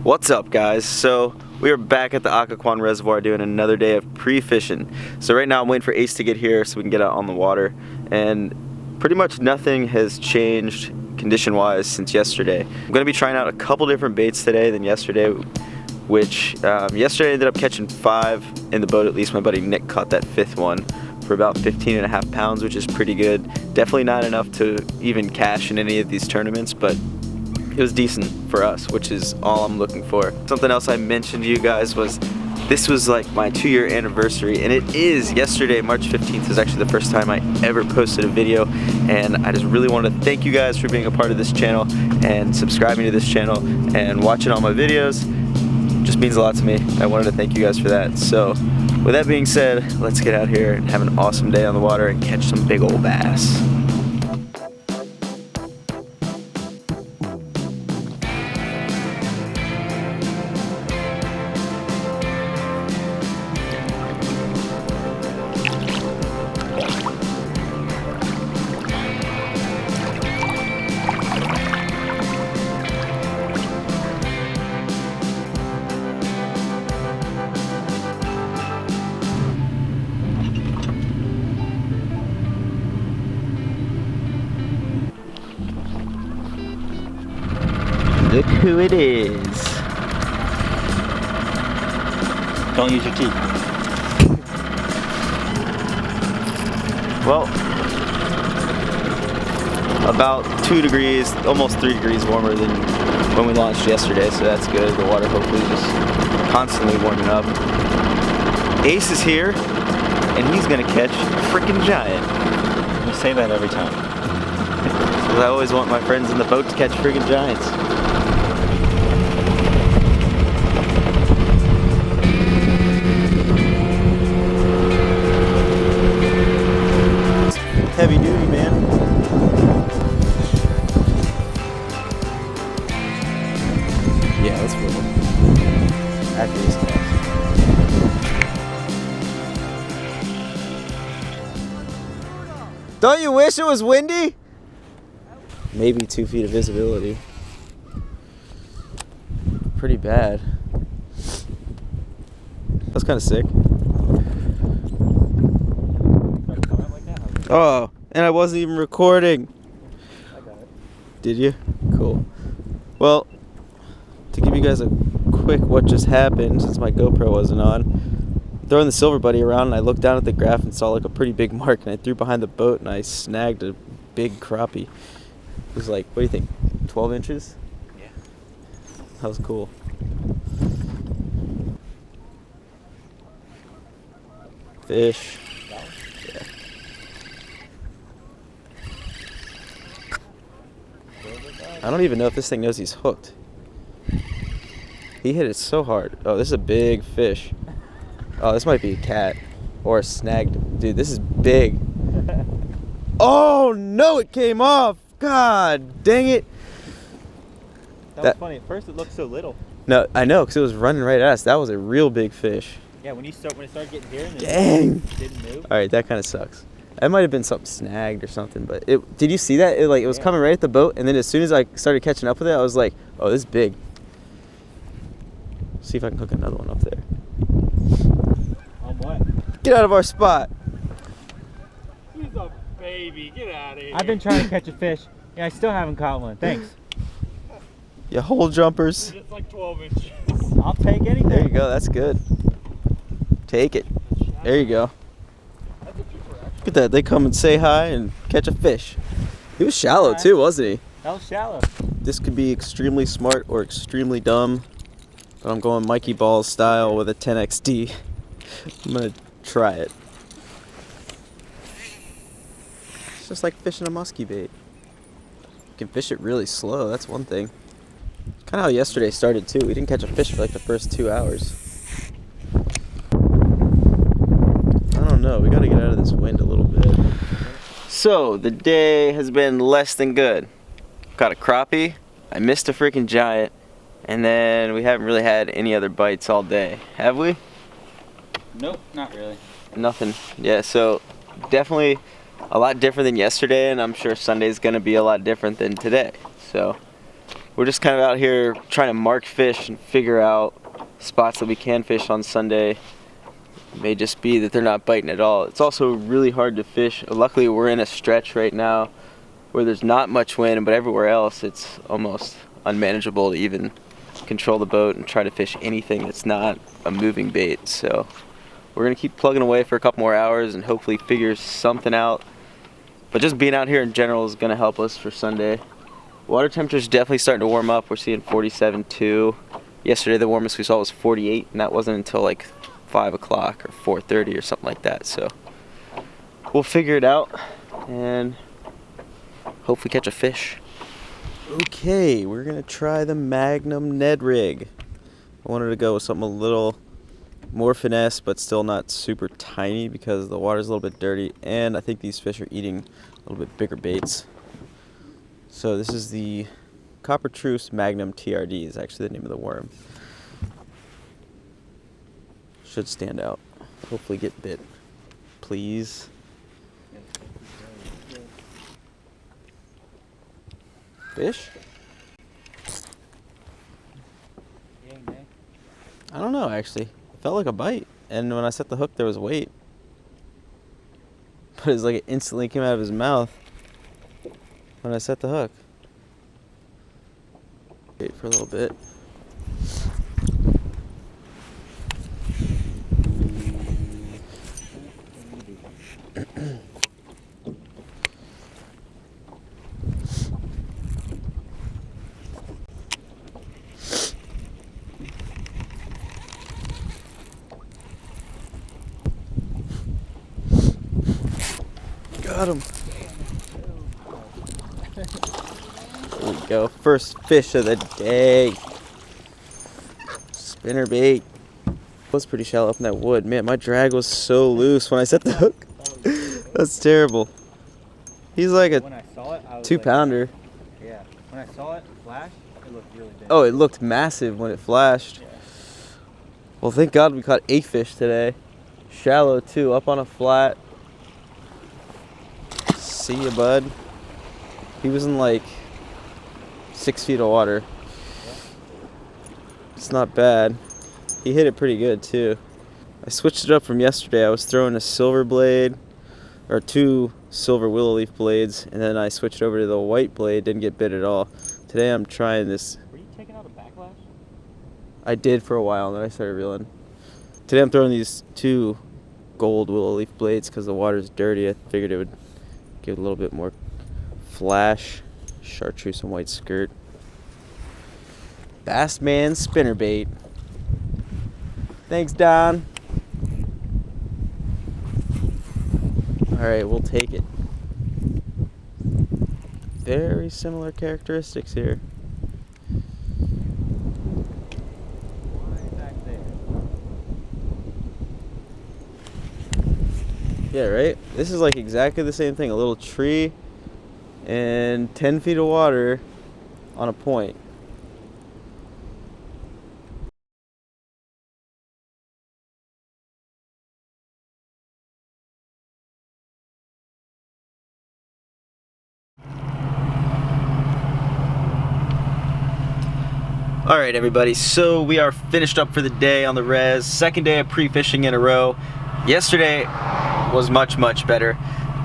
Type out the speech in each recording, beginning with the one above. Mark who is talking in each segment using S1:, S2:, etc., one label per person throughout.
S1: What's up, guys? So we are back at the Occoquan Reservoir doing another day of pre-fishing. So right now I'm waiting for Ace to get here so we can get out on the water, and pretty much nothing has changed condition-wise since yesterday. I'm going to be trying out a couple different baits today than yesterday, which yesterday I ended up catching 5 in the boat. At least my buddy Nick caught that 5th one for about 15.5 pounds, which is pretty good. Definitely not enough to even cash in any of these tournaments, but it was decent for us, which is all I'm looking for. Something else I mentioned to you guys was this was like my 2-year anniversary, and it is yesterday, March 15th, is actually the first time I ever posted a video, and I just really want to thank you guys for being a part of this channel and subscribing to this channel and watching all my videos. It just means a lot to me. I wanted to thank you guys for that. So with that being said, let's get out here and have an awesome day on the water and catch some big old bass. Look who it is.
S2: Don't use your teeth.
S1: Well, about 2 degrees, almost 3 degrees warmer than when we launched yesterday, so that's good. The water hopefully just constantly warming up. Ace is here, and he's gonna catch a freaking giant.
S2: We say that every time.
S1: Because I always want my friends in the boat to catch freaking giants. Heavy duty, man. Yeah, let's roll. After this cast. Don't you wish it was windy? Maybe 2 feet of visibility. Pretty bad. That's kind of sick. Oh, and I wasn't even recording.
S2: I got it.
S1: Did you? Cool. Well, to give you guys a quick what just happened, since my GoPro wasn't on, throwing the silver buddy around, and I looked down at the graph and saw like a pretty big mark, and I threw behind the boat and I snagged a big crappie. It was like, what do you think, 12 inches?
S2: Yeah.
S1: That was cool. Fish. Yeah. I don't even know if this thing knows he's hooked. He hit it so hard. Oh, this is a big fish. Oh, this might be a cat or a snagged. Dude, this is big. Oh no, it came off. God dang it.
S2: That was funny. At first it looked so little.
S1: No, I know, because it was running right at us. That was a real big fish.
S2: Yeah, when it started getting here and
S1: dang.
S2: It didn't move.
S1: All right, that kind of sucks. That might have been something snagged or something, but did you see that? It was coming right at the boat, and then as soon as I started catching up with it, I was like, oh, this is big. See if I can hook another one up there.
S2: On what?
S1: Get out of our spot.
S2: He's a baby. Get out of here. I've been trying to catch a fish, and I still haven't caught one. Thanks.
S1: You hole jumpers.
S2: It's like 12 inches. I'll take anything.
S1: There you go. That's good. Take it. There you go. Look at that. They come and say hi and catch a fish. He was shallow too, wasn't he?
S2: That was shallow.
S1: This could be extremely smart or extremely dumb, but I'm going Mikey Balls style with a 10XD. I'm going to try it. It's just like fishing a musky bait. You can fish it really slow. That's one thing. Kind of how yesterday started too. We didn't catch a fish for like the first 2 hours. I don't know. We got to get out of this wind a little bit. So the day has been less than good. Got a crappie. I missed a freaking giant. And then we haven't really had any other bites all day. Have we?
S2: Nope, not really.
S1: Nothing. Yeah, so definitely a lot different than yesterday, and I'm sure Sunday's going to be a lot different than today. So we're just kind of out here trying to mark fish and figure out spots that we can fish on Sunday. It may just be that they're not biting at all. It's also really hard to fish. Luckily we're in a stretch right now where there's not much wind, but everywhere else it's almost unmanageable to even control the boat and try to fish anything that's not a moving bait. So we're gonna keep plugging away for a couple more hours and hopefully figure something out. But just being out here in general is gonna help us for Sunday. Water temperature's definitely starting to warm up. We're seeing 47.2. Yesterday the warmest we saw was 48, and that wasn't until like 5 o'clock or 4:30 or something like that. So we'll figure it out and hopefully catch a fish. Okay, we're gonna try the Magnum Ned rig. I wanted to go with something a little more finesse, but still not super tiny because the water's a little bit dirty, and I think these fish are eating a little bit bigger baits. So this is the Copper Truce Magnum TRD is actually the name of the worm. Should stand out. Hopefully get bit. Please. Fish? I don't know actually. It felt like a bite, and when I set the hook there was weight. But it's like it instantly came out of his mouth when I set the hook. Wait for a little bit. Got him. There we go. First fish of the day. Spinnerbait. It was pretty shallow up in that wood. Man, my drag was so loose when I set the hook. That's terrible. He's like a
S2: when I saw it, I was
S1: 2-pounder.
S2: Like, yeah. When I saw it flash, it looked really big.
S1: Oh, it looked massive when it flashed.
S2: Yeah.
S1: Well, thank God we caught 8 fish today. Shallow too, up on a flat. See ya, bud. He was in like 6 feet of water.
S2: Yeah.
S1: It's not bad. He hit it pretty good too. I switched it up from yesterday. I was throwing a silver blade, or 2 silver willow leaf blades, and then I switched over to the white blade. Didn't get bit at all. Today I'm trying this.
S2: Were you taking out a backlash?
S1: I did for a while, and then I started reeling. Today I'm throwing these 2 gold willow leaf blades because the water's dirty. I figured it would give it a little bit more flash. Chartreuse and white skirt. Bassman spinnerbait. Thanks, Don. Alright, we'll take it. Very similar characteristics here.
S2: Back there.
S1: Yeah, right? This is like exactly the same thing. A little tree and 10 feet of water on a point. Alright everybody, so we are finished up for the day on the res. Second day of pre-fishing in a row. Yesterday was much better.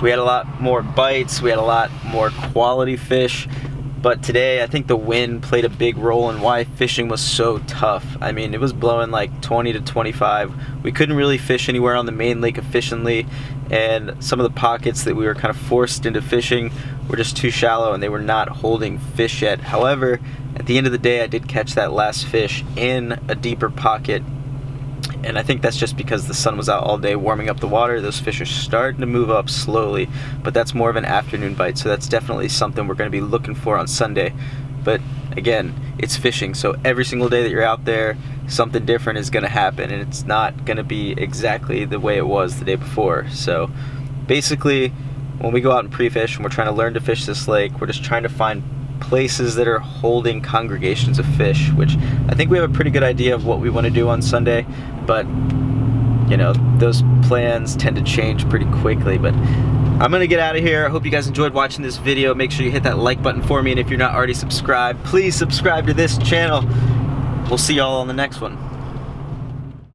S1: We had a lot more bites, we had a lot more quality fish, but today I think the wind played a big role in why fishing was so tough. I mean, it was blowing like 20 to 25. We couldn't really fish anywhere on the main lake efficiently, and some of the pockets that we were kind of forced into fishing were just too shallow and they were not holding fish yet. However, at the end of the day I did catch that last fish in a deeper pocket, and I think that's just because the sun was out all day warming up the water. Those fish are starting to move up slowly, but that's more of an afternoon bite, so that's definitely something we're going to be looking for on Sunday. But again, it's fishing, so every single day that you're out there, something different is going to happen, and it's not going to be exactly the way it was the day before. So basically, when we go out and pre-fish and we're trying to learn to fish this lake, we're just trying to find places that are holding congregations of fish, which I think we have a pretty good idea of what we want to do on Sunday, but you know, those plans tend to change pretty quickly. But I'm gonna get out of here. I hope you guys enjoyed watching this video. Make sure you hit that like button for me, and if you're not already subscribed, please subscribe to this channel. We'll see y'all on the next one.